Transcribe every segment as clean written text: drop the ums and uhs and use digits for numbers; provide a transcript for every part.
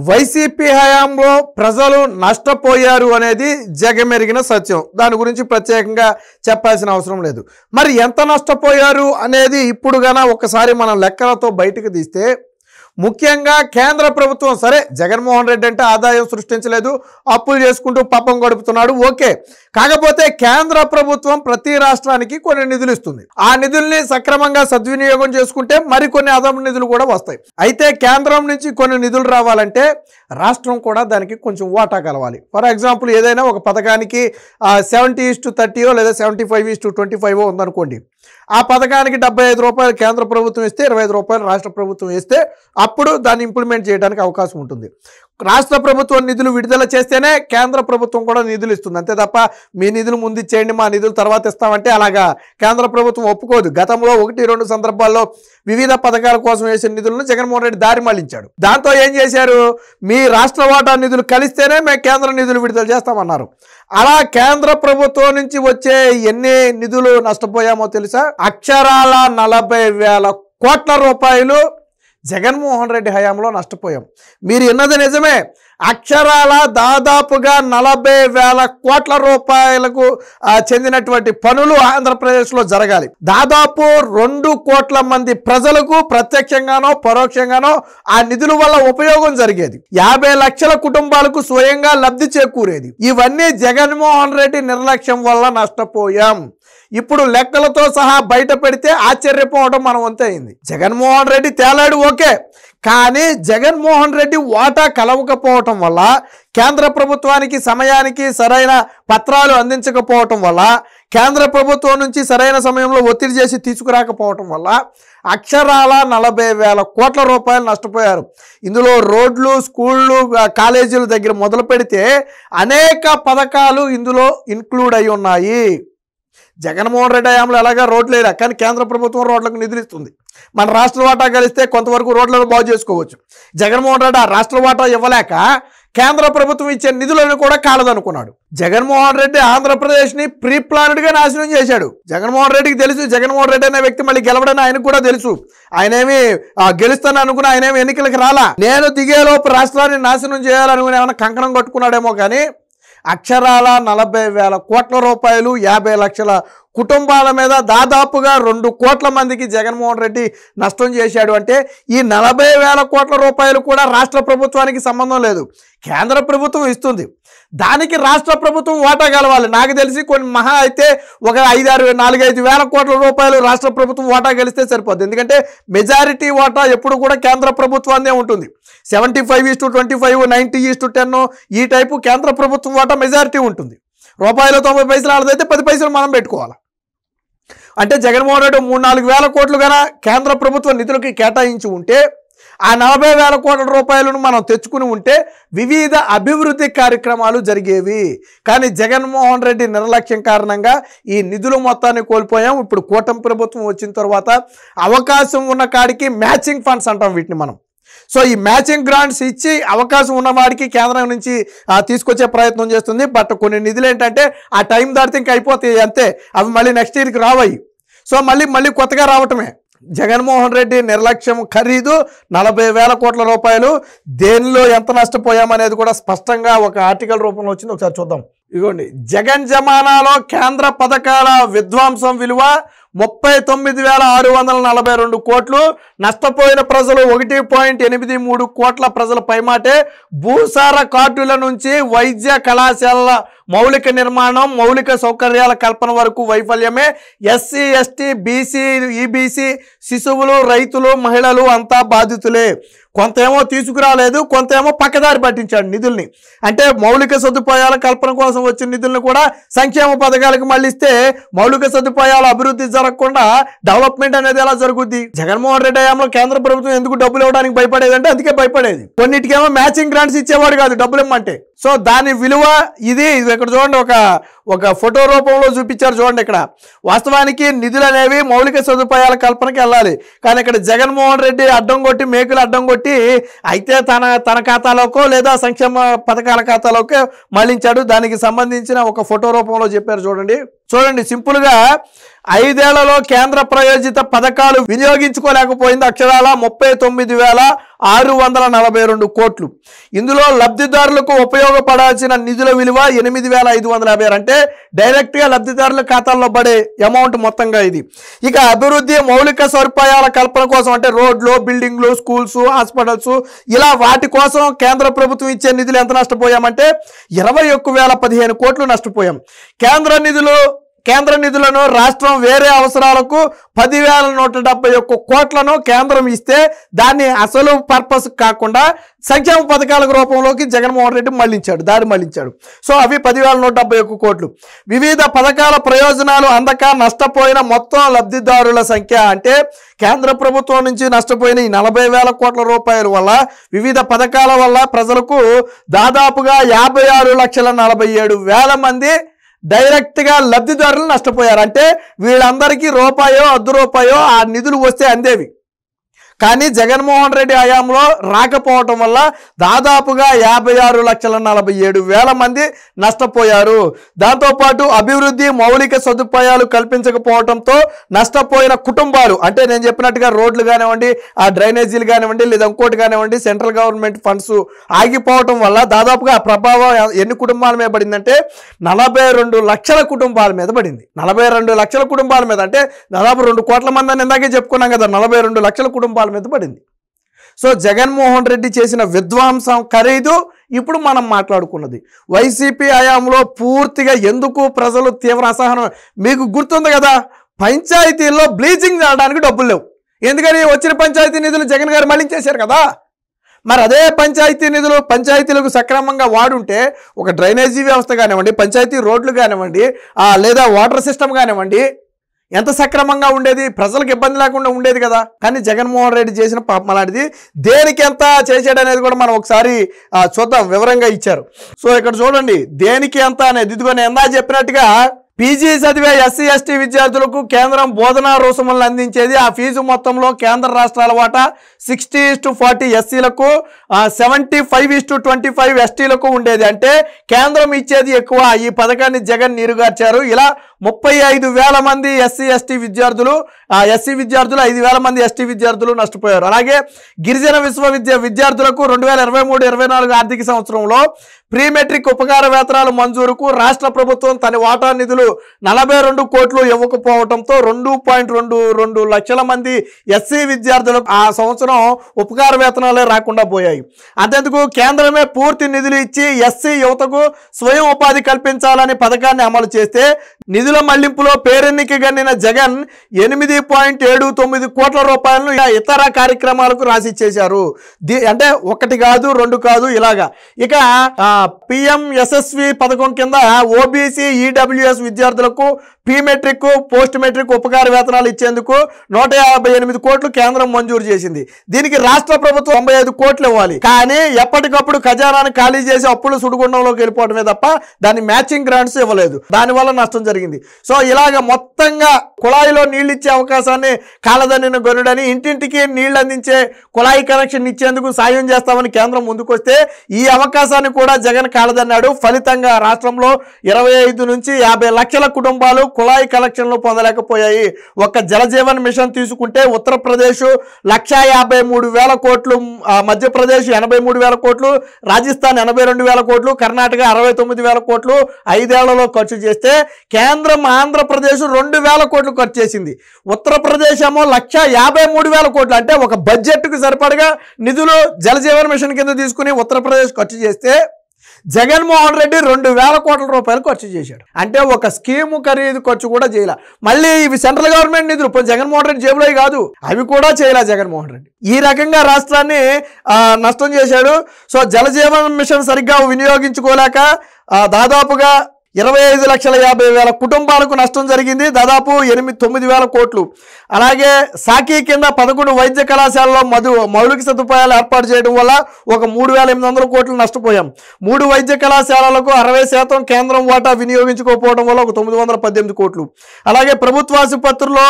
YCP హయాంలో ప్రజలు నష్టపోయారు అనేది జగమెరిగిన సత్యం. దాని గురించి ప్రత్యేకంగా చెప్పాల్సిన అవసరం లేదు. మరి ఎంత నష్టపోయారు అనేది ఇప్పుడు గాన ఒకసారి మనం లెక్కలతో బయటకు తీస్తే, ముఖ్యంగా కేంద్ర ప్రభుత్వం, సరే జగన్మోహన్ రెడ్డి అంటే ఆదాయం సృష్టించలేదు, అప్పులు చేసుకుంటూ పాపం గడుపుతున్నాడు, ఓకే. కాకపోతే కేంద్ర ప్రభుత్వం ప్రతి రాష్ట్రానికి కొన్ని నిధులు ఇస్తుంది. ఆ నిధుల్ని సక్రమంగా సద్వినియోగం చేసుకుంటే మరికొన్ని అదనపు నిధులు కూడా వస్తాయి. అయితే కేంద్రం నుంచి కొన్ని నిధులు రావాలంటే రాష్ట్రం కూడా దానికి కొంచెం వాటా కలవాలి. ఫర్ ఎగ్జాంపుల్, ఏదైనా ఒక పథకానికి 70:30 లేదా 75:25 ఉందనుకోండి. ఆ పథకానికి 75 రూపాయలు కేంద్ర ప్రభుత్వం ఇస్తే 25 రూపాయలు రాష్ట్ర ప్రభుత్వం ఇస్తే అప్పుడు దాన్ని ఇంప్లిమెంట్ చేయడానికి అవకాశం ఉంటుంది. రాష్ట్ర ప్రభుత్వం నిధులు విడుదల చేస్తేనే కేంద్ర ప్రభుత్వం కూడా నిధులు ఇస్తుంది. అంతే తప్ప మీ నిధులు ముందు ఇచ్చేయండి, మా నిధులు తర్వాత ఇస్తామంటే అలాగా కేంద్ర ప్రభుత్వం ఒప్పుకోదు. గతంలో 1-2 సందర్భాల్లో వివిధ పథకాల కోసం వేసిన నిధులను జగన్మోహన్ రెడ్డి దారి మళ్లించాడు. దాంతో ఏం చేశారు, మీ రాష్ట్ర వాటా నిధులు కలిస్తేనే మేము కేంద్ర నిధులు విడుదల చేస్తామన్నారు. అలా కేంద్ర ప్రభుత్వం నుంచి వచ్చే ఎన్ని నిధులు నష్టపోయామో తెలుసా? అక్షరాల 40,000 కోట్ల రూపాయలు జగన్మోహన్ రెడ్డి హయాంలో నష్టపోయాం. మీరు విన్నది నిజమే. అక్షరాల దాదాపుగా 40,000 కోట్ల రూపాయలకు చెందినటువంటి పనులు ఆంధ్రప్రదేశ్లో జరగాలి. దాదాపు 2 కోట్ల మంది ప్రజలకు ప్రత్యక్షంగానో పరోక్షంగానో ఆ నిధుల వల్ల ఉపయోగం జరిగేది. 50 లక్షల కుటుంబాలకు స్వయంగా లబ్ధి చేకూరేది. ఇవన్నీ జగన్మోహన్ రెడ్డి నిర్లక్ష్యం వల్ల నష్టపోయాం. ఇప్పుడు లెక్కలతో సహా బయట పెడితే ఆశ్చర్యపోవడం మనం వంతైంది. జగన్మోహన్ రెడ్డి తేలాడు, ఓకే. కానీ జగన్మోహన్ రెడ్డి వాటా కలవకపోవటం వల్ల, కేంద్ర ప్రభుత్వానికి సమయానికి సరైన పత్రాలు అందించకపోవటం వల్ల, కేంద్ర ప్రభుత్వం నుంచి సరైన సమయంలో ఒత్తిడి చేసి తీసుకురాకపోవటం వల్ల అక్షరాల 40,000 కోట్ల రూపాయలు నష్టపోయారు. ఇందులో రోడ్లు, స్కూళ్ళు, కాలేజీల దగ్గర మొదలు పెడితే అనేక పథకాలు ఇందులో ఇన్క్లూడ్ అయి ఉన్నాయి. జగన్మోహన్ రెడ్డి హయాంలో ఎలాగా రోడ్లు లేరా, కానీ కేంద్ర ప్రభుత్వం రోడ్లకు నిధులు ఇస్తుంది. మన రాష్ట్ర వాటా కలిస్తే కొంతవరకు రోడ్లను బాగు చేసుకోవచ్చు. జగన్మోహన్ రెడ్డి ఆ రాష్ట్ర వాటా ఇవ్వలేక కేంద్ర ప్రభుత్వం ఇచ్చే నిధులను కూడా కాలదనుకున్నాడు. జగన్మోహన్ రెడ్డి ఆంధ్రప్రదేశ్ని ప్రీ ప్లాన్డ్గా నాశనం చేశాడు. జగన్మోహన్ రెడ్డికి తెలుసు, జగన్మోహన్ రెడ్డి అనే వ్యక్తి మళ్ళీ గెలవడని ఆయనకు కూడా తెలుసు. ఆయనేమి గెలుస్తాను అనుకుని ఆయనేమి ఎన్నికలకు రాలా. నేను దిగేలోపు రాష్ట్రాన్ని నాశనం చేయాలనుకుని ఏమైనా కంకణం కట్టుకున్నాడేమో. కానీ అక్షరాల 40,000 కోట్ల రూపాయలు 50 లక్షల కుటుంబాల మీద దాదాపుగా 2 కోట్ల మందికి జగన్మోహన్ రెడ్డి నష్టం చేశాడు. అంటే ఈ 40,000 కోట్ల రూపాయలు కూడా రాష్ట్ర ప్రభుత్వానికి సంబంధం లేదు, కేంద్ర ప్రభుత్వం ఇస్తుంది. దానికి రాష్ట్ర ప్రభుత్వం వాటా కలవాలి. నాకు తెలిసి కొన్ని మహా అయితే ఒక 4-5 వేల కోట్ల రూపాయలు రాష్ట్ర ప్రభుత్వం వాటా కలిస్తే సరిపోద్ది. ఎందుకంటే మెజారిటీ వాటా ఎప్పుడు కూడా కేంద్ర ప్రభుత్వాన్నే ఉంటుంది. 75:25, 90:10 ఈ టైపు కేంద్ర ప్రభుత్వం వాటా మెజారిటీ ఉంటుంది. ₹90 ఆడదైతే 10 పైసలు మనం పెట్టుకోవాలి. అంటే జగన్మోహన్ రెడ్డి 3-4 వేల కోట్లు కన్నా కేంద్ర ప్రభుత్వ నిధులకి కేటాయించి ఉంటే, ఆ 40,000 కోట్ల రూపాయలను మనం తెచ్చుకుని ఉంటే వివిధ అభివృద్ధి కార్యక్రమాలు జరిగేవి. కానీ జగన్మోహన్ రెడ్డి నిర్లక్ష్యం కారణంగా ఈ నిధులు మొత్తాన్ని కోల్పోయాం. ఇప్పుడు కూటమి ప్రభుత్వం వచ్చిన తర్వాత అవకాశం ఉన్న కాడికి మ్యాచింగ్ ఫండ్స్ అంటాం వీటిని మనం. సో ఈ మ్యాచింగ్ గ్రాంట్స్ ఇచ్చి అవకాశం ఉన్నవాడికి కేంద్రం నుంచి తీసుకొచ్చే ప్రయత్నం చేస్తుంది. బట్ కొన్ని నిధులు ఏంటంటే ఆ టైం దాటితే ఇంక అయిపోతాయి, అంతే. అవి మళ్ళీ నెక్స్ట్ ఇయర్కి రావాయి. సో మళ్ళీ కొత్తగా రావటమే. జగన్మోహన్ రెడ్డి నిర్లక్ష్యం ఖరీదు 40,000 కోట్ల రూపాయలు. దేనిలో ఎంత నష్టపోయామనేది కూడా స్పష్టంగా ఒక ఆర్టికల్ రూపంలో వచ్చింది. ఒకసారి చూద్దాం. ఇదిగోండి, జగన్ జమానాలో కేంద్ర పథకాల విధ్వంసం విలువ 39,642 కోట్లు. నష్టపోయిన ప్రజలు 1.83 కోట్ల ప్రజల పైమాటే. భూసార కార్డుల నుంచి వైద్య కళాశాలల మౌలిక నిర్మాణం, మౌలిక సౌకర్యాల కల్పన వరకు వైఫల్యమే. ఎస్సీ, ఎస్టీ, బీసీ, ఈబీసీ, శిశువులు, రైతులు, మహిళలు అంతా బాధితులే. కొంతేమో తీసుకురాలేదు, కొంతేమో పక్కదారి పట్టించాడు నిధుల్ని. అంటే మౌలిక సదుపాయాల కల్పన కోసం వచ్చిన నిధులను కూడా సంక్షేమ పథకాలకు మళ్ళిస్తే మౌలిక సదుపాయాల అభివృద్ధి జరగకుండా డెవలప్మెంట్ అనేది ఎలా జరుగుద్ది? జగన్మోహన్ రెడ్డి హయాంలో కేంద్ర ప్రభుత్వం ఎందుకు డబ్బులు ఇవ్వడానికి భయపడేదంటే అందుకే భయపడేది. కొన్నిటికేమో మ్యాచింగ్ గ్రాంట్స్ ఇచ్చేవాడు కాదు డబ్బులు ఇమ్మంటే. సో దాని విలువ ఇది. ఇక్కడ చూడండి, ఒక ఫోటో రూపంలో చూపించారు చూడండి. ఇక్కడ వాస్తవానికి నిధులు అనేవి మౌలిక సదుపాయాల కల్పనకి వెళ్ళాలి. కానీ ఇక్కడ జగన్మోహన్ రెడ్డి అడ్డం కొట్టి, మేకులు అడ్డం కొట్టి అయితే తన ఖాతాలోకో లేదా సంక్షేమ పథకాల ఖాతాలోకో మళ్లించాడు. దానికి సంబంధించిన ఒక ఫోటో రూపంలో చెప్పారు చూడండి. చూడండి సింపుల్గా 5 ఏళ్లలో కేంద్ర ప్రాయోజిత పథకాలు వినియోగించుకోలేకపోయింది అక్షరాల 39,642 కోట్లు. ఇందులో లబ్ధిదారులకు ఉపయోగపడాల్సిన నిధుల విలువ 8,556 అంటే డైరెక్ట్గా లబ్ధిదారుల ఖాతాల్లో పడే అమౌంట్ మొత్తంగా ఇది. ఇక అభివృద్ధి మౌలిక సదుపాయాల కల్పన కోసం అంటే రోడ్లు, బిల్డింగ్లు, స్కూల్స్, హాస్పిటల్స్ ఇలా వాటి కోసం కేంద్ర ప్రభుత్వం ఇచ్చే నిధులు ఎంత నష్టపోయామంటే 21,015 కోట్లు నష్టపోయాం. కేంద్ర నిధులను రాష్ట్రం వేరే అవసరాలకు 10,171 కోట్లను కేంద్రం ఇస్తే దాన్ని అసలు పర్పస్ కాకుండా సంక్షేమ పథకాల రూపంలోకి జగన్మోహన్ రెడ్డి దారి మళ్లించాడు. సో అవి 10,171 కోట్లు. వివిధ పథకాల ప్రయోజనాలు అందక నష్టపోయిన మొత్తం లబ్ధిదారుల సంఖ్య అంటే కేంద్ర ప్రభుత్వం నుంచి నష్టపోయిన ఈ 40,000 కోట్ల రూపాయల వల్ల వివిధ పథకాల వల్ల ప్రజలకు దాదాపుగా 56,47,000 మంది డైరెక్ట్గా లబ్ధిదారులు నష్టపోయారు. అంటే వీళ్ళందరికీ రూపాయో ₹1 ఆ నిధులు వస్తే అందేవి. కానీ జగన్మోహన్ రెడ్డి హయాంలో రాకపోవటం వల్ల దాదాపుగా 56,47,000 మంది నష్టపోయారు. దాంతోపాటు అభివృద్ధి మౌలిక సదుపాయాలు కల్పించకపోవడంతో నష్టపోయిన కుటుంబాలు అంటే నేను చెప్పినట్టుగా రోడ్లు కానివ్వండి, ఆ డ్రైనేజీలు కానివ్వండి, లేదా ఇంకోటి కానివ్వండి, సెంట్రల్ గవర్నమెంట్ ఫండ్స్ ఆగిపోవటం వల్ల దాదాపుగా ఆ ప్రభావం ఎన్ని కుటుంబాల మీద పడిందంటే 42 లక్షల కుటుంబాల మీద పడింది. 42 లక్షల కుటుంబాల మీద అంటే దాదాపు 2 కోట్ల మంది అని ఇందాకే చెప్పుకున్నాం కదా, 42 లక్షల కుటుంబాల మీద పడింది. సో జగన్మోహన్ రెడ్డి చేసిన విధ్వంసం ఖరీదు ఇప్పుడు మనం మాట్లాడుకున్నది. వైసీపీ హయాంలో పూర్తిగా ఎందుకు ప్రజలు తీవ్ర అసహనం మీకు గుర్తుంది కదా, పంచాయతీల్లో బ్లీచింగ్ చేయడానికి డబ్బులు లేవు. ఎందుకని వచ్చిన పంచాయతీ నిధులు జగన్ గారు మళ్లించేశారు కదా. మరి అదే పంచాయతీ నిధులు పంచాయతీలకు సక్రమంగా వాడుంటే ఒక డ్రైనేజీ వ్యవస్థ కానివ్వండి, పంచాయతీ రోడ్లు కానివ్వండి, లేదా వాటర్ సిస్టమ్ కానివ్వండి ఎంత సక్రమంగా ఉండేది, ప్రజలకు ఇబ్బంది లేకుండా ఉండేది కదా. కానీ జగన్మోహన్ రెడ్డి చేసిన పాపం అలాంటిది. దేనికి ఎంత చేశాడు అనేది కూడా మనం ఒకసారి చూద్దాం, వివరంగా ఇచ్చారు. సో ఇక్కడ చూడండి దేనికి ఎంత అనేది. ఇదిగో నేను ఎందా చెప్పినట్టుగా పీజీ చదివే ఎస్సీ ఎస్టీ విద్యార్థులకు కేంద్రం బోధనా రుసుములను అందించేది. ఆ ఫీజు మొత్తంలో కేంద్ర రాష్ట్రాల వాటా 60:40 ఎస్సీలకు, 75:25 ఎస్టీలకు ఉండేది. అంటే కేంద్రం ఇచ్చేది ఎక్కువ. ఈ పథకాన్ని జగన్ నీరుగార్చారు. ఇలా 35,000 మంది ఎస్సీ ఎస్టీ విద్యార్థులు, ఎస్సీ విద్యార్థులు, 5,000 మంది ఎస్టీ విద్యార్థులు నష్టపోయారు. అలాగే గిరిజన విద్యార్థులకు 2023-24 ఆర్థిక సంవత్సరంలో ప్రీ మెట్రిక్ ఉపకార వేతనాలు మంజూరుకు రాష్ట్ర ప్రభుత్వం తన వాటా నిధులు 42 కోట్లు ఇవ్వకపోవడంతో 2.22 లక్షల మంది ఎస్సీ విద్యార్థులకు ఆ సంవత్సరం ఉపకార వేతనాలే రాకుండా పోయాయి. అంతేందుకు కేంద్రమే పూర్తి నిధులు ఇచ్చి ఎస్సీ యువతకు స్వయం ఉపాధి కల్పించాలని పథకాన్ని అమలు చేస్తే నిధుల మళ్లింపులో పేరెన్నిక గన్నిన జగన్ 8.79 కోట్ల రూపాయలను ఇతర కార్యక్రమాలకు రాసిచ్చేశారు. అంటే 1 కాదు 2 కాదు ఇలాగా. ఇక PMSSV పథకం కింద ఓబీసీ ఈడబ్ల్యూఎస్ విద్యార్థులకు ప్రీ మెట్రిక్ పోస్ట్ మెట్రిక్ ఉపకార వేతనాలు ఇచ్చేందుకు 158 కోట్లు కేంద్రం మంజూరు చేసింది. దీనికి రాష్ట్ర ప్రభుత్వం 95 కోట్లు ఇవ్వాలి. కానీ ఎప్పటికప్పుడు ఖజానాను ఖాళీ చేసి అప్పులు సుడిగుండంలోకి వెళ్ళిపోవడమే తప్ప దాని మ్యాచింగ్ గ్రాంట్స్ ఇవ్వలేదు. దానివల్ల నష్టం జరిగింది. సో ఇలాగ మొత్తంగా కుళాయిలో నీళ్ళు ఇచ్చే అవకాశాన్ని కాలదన్నిన గొనుడని ఇంటింటికి నీళ్లు అందించే కుళాయి కనెక్షన్ ఇచ్చేందుకు సాయం చేస్తామని కేంద్రం ముందుకొస్తే ఈ అవకాశాన్ని కూడా జగన్ కాలదన్నాడు. ఫలితంగా రాష్ట్రంలో 25 నుంచి 50 లక్షల కుటుంబాలు కుళాయి కనెక్షన్లు పొందలేకపోయాయి. ఒక్క జలజీవన్ మిషన్ తీసుకుంటే ఉత్తరప్రదేశ్ 1,53,000 కోట్లు, మధ్యప్రదేశ్ 83,000 కోట్లు, రాజస్థాన్ 82,000 కోట్లు, కర్ణాటక 69,000 కోట్లు 5 ఏళ్లలో ఖర్చు చేస్తే కేంద్రం ఆంధ్రప్రదేశ్ 2,000 కోట్లు ఖర్చు చేసింది. ఉత్తరప్రదేశ్ ఏమో 1,53,000 కోట్లు. అంటే ఒక బడ్జెట్కు సరిపడగా నిధులు జలజీవన్ మిషన్ కింద తీసుకుని ఉత్తరప్రదేశ్ ఖర్చు చేస్తే జగన్మోహన్ రెడ్డి 2,000 కోట్ల రూపాయలు ఖర్చు చేశాడు. అంటే ఒక స్కీము ఖరీదు ఖర్చు కూడా చేయాల. మళ్ళీ ఇవి సెంట్రల్ గవర్నమెంట్ నిధులు, జగన్మోహన్ రెడ్డి జేబులో కాదు, అవి కూడా చేయాల జగన్మోహన్ రెడ్డి. ఈ రకంగా రాష్ట్రాన్ని నష్టం చేశాడు. సో జలజీవన్ మిషన్ సరిగ్గా వినియోగించుకోలేక దాదాపుగా 25,50,000 కుటుంబాలకు నష్టం జరిగింది. దాదాపు 8-9,000 కోట్లు. అలాగే సాకి కింద 11 వైద్య కళాశాలలో మౌలిక సదుపాయాలు ఏర్పాటు చేయడం వల్ల ఒక 3,800 కోట్లు నష్టపోయాం. 3 వైద్య కళాశాలలకు 60% కేంద్రం వాటా వినియోగించుకోకపోవడం వల్ల ఒక 918 కోట్లు. అలాగే ప్రభుత్వ ఆసుపత్రుల్లో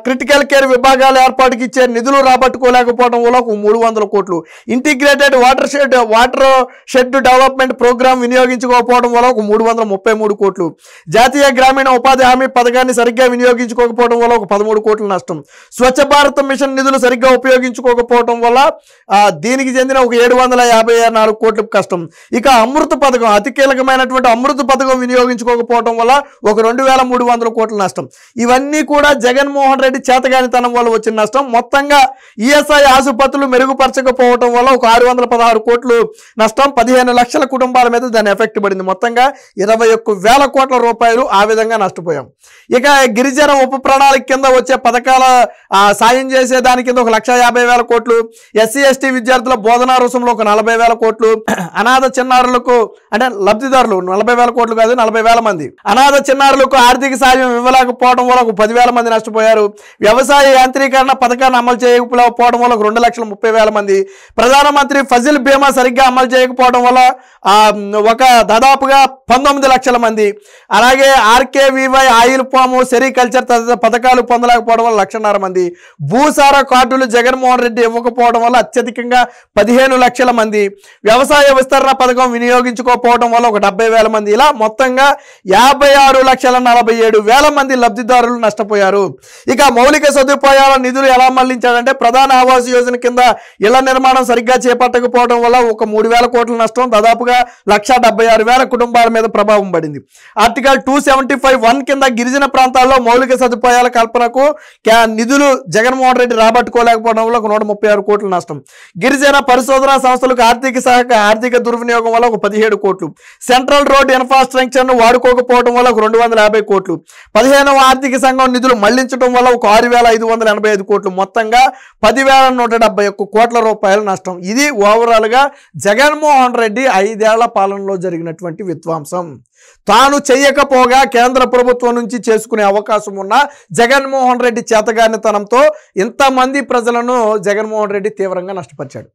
క్రిటికల్ కేర్ విభాగాల ఏర్పాటుకి ఇచ్చే నిధులు రాబట్టుకోలేకపోవడం వల్ల ఒక 300 కోట్లు. Integrated water shed development programme వినియోగించుకోకపోవడం వల్ల ఒక 333 23 కోట్లు, జాతీయ గ్రామీణ ఉపాధి హామీ పథకాన్ని సరిగ్గా వినియోగించుకోకపోవడం వల్ల ఒక 13 కోట్ల నష్టం, స్వచ్ఛ భారత్ మిషన్ నిధులు సరిగ్గా ఉపయోగించుకోకపోవడం వల్ల దీనికి చెందిన ఒక 754 కోట్ల కష్టం. ఇక అమృత పథకం, అతి కీలకమైనటువంటి అమృత పథకం వినియోగించుకోకపోవడం వల్ల ఒక 2300 కోట్ల నష్టం. ఇవన్నీ కూడా జగన్మోహన్ రెడ్డి చేతగానితనం వల్ల వచ్చిన నష్టం. మొత్తంగా ఈఎస్ఐ ఆసుపత్రులు మెరుగుపరచకపోవడం వల్ల ఒక 616 కోట్లు నష్టం, 15 లక్షల కుటుంబాల మీద దాని ఎఫెక్ట్ పడింది. మొత్తంగా 21,000 కోట్ల రూపాయలు ఆ విధంగా నష్టపోయాం. ఇక గిరిజన ఉప ప్రణాళిక కింద వచ్చే పథకాల సాయం చేసే దాని కింద ఒక 1,50,000 కోట్లు, ఎస్సీ ఎస్టీ విద్యార్థుల బోధనా రుసుములో ఒక 40,000 కోట్లు, అనాథ చిన్నారులకు అంటే లబ్ధిదారులు 40,000 కోట్లు కాదు 40,000 మంది అనాథ చిన్నారులకు ఆర్థిక సాయం ఇవ్వలేకపోవడం వల్ల ఒక 10,000 మంది నష్టపోయారు. వ్యవసాయ యాంత్రీకరణ పథకాన్ని అమలు చేయకపోవడం వల్ల ఒక 2,30,000 మంది, ప్రధానమంత్రి ఫజిల్ బీమా సరిగ్గా అమలు చేయకపోవడం వల్ల ఒక దాదాపుగా 19 లక్షల మంది, అలాగే ఆర్కేవీవై ఆయిల్ పాము సెరికల్చర్ తదితర పథకాలు పొందలేకపోవడం వల్ల 1,50,000 మంది, భూసార కార్డులు జగన్మోహన్ రెడ్డి ఇవ్వకపోవడం వల్ల అత్యధికంగా 15 లక్షల మంది, వ్యవసాయ విస్తరణ పథకం వినియోగించుకోకపోవడం వల్ల ఒక 70,000 మంది, ఇలా మొత్తంగా 56,47,000 మంది లబ్ధిదారులు నష్టపోయారు. ఇక మౌలిక సదుపాయాల నిధులు ఎలా మళ్లించాడంటే ప్రధాన ఆవాస్ యోజన కింద ఇళ్ల నిర్మాణం సరిగ్గా చేపట్టకపోవడం వల్ల ఒక 3,000 కోట్ల నష్టం, దాదాపుగా 1,76,000 కుటుంబాల మీద ప్రభావం పడింది. ఆర్టికల్ 275(1) కింద గిరిజన ప్రాంతాల్లో మౌలిక సదుపాయాల కల్పనకు నిధులు జగన్మోహన్ రెడ్డి రాబట్టుకోలేకపోవడం వల్ల ఒక 136 కోట్ల నష్టం, గిరిజన పరిశోధనా సంస్థలకు ఆర్థిక దుర్వినియోగం వల్ల ఒక 17 కోట్లు, సెంట్రల్ రోడ్ ఇన్ఫ్రాస్ట్రక్చర్ను వాడుకోకపోవడం వల్ల ఒక 250 కోట్లు, 15వ ఆర్థిక సంఘం నిధులు మళ్లించడం వల్ల ఒక 6,585 కోట్లు, మొత్తంగా 10,171 కోట్ల రూపాయల నష్టం. ఇది ఓవరాల్గా జగన్మోహన్ రెడ్డి 5 ఏళ్ల పాలనలో జరిగినటువంటి విధ్వంసం. తాను చెయ్యకపోగా కేంద్ర ప్రభుత్వం నుంచి చేసుకునే అవకాశం ఉన్న జగన్మోహన్ రెడ్డి చేతగానితనంతో ఇంతమంది ప్రజలను జగన్మోహన్ రెడ్డి తీవ్రంగా నష్టపరిచాడు.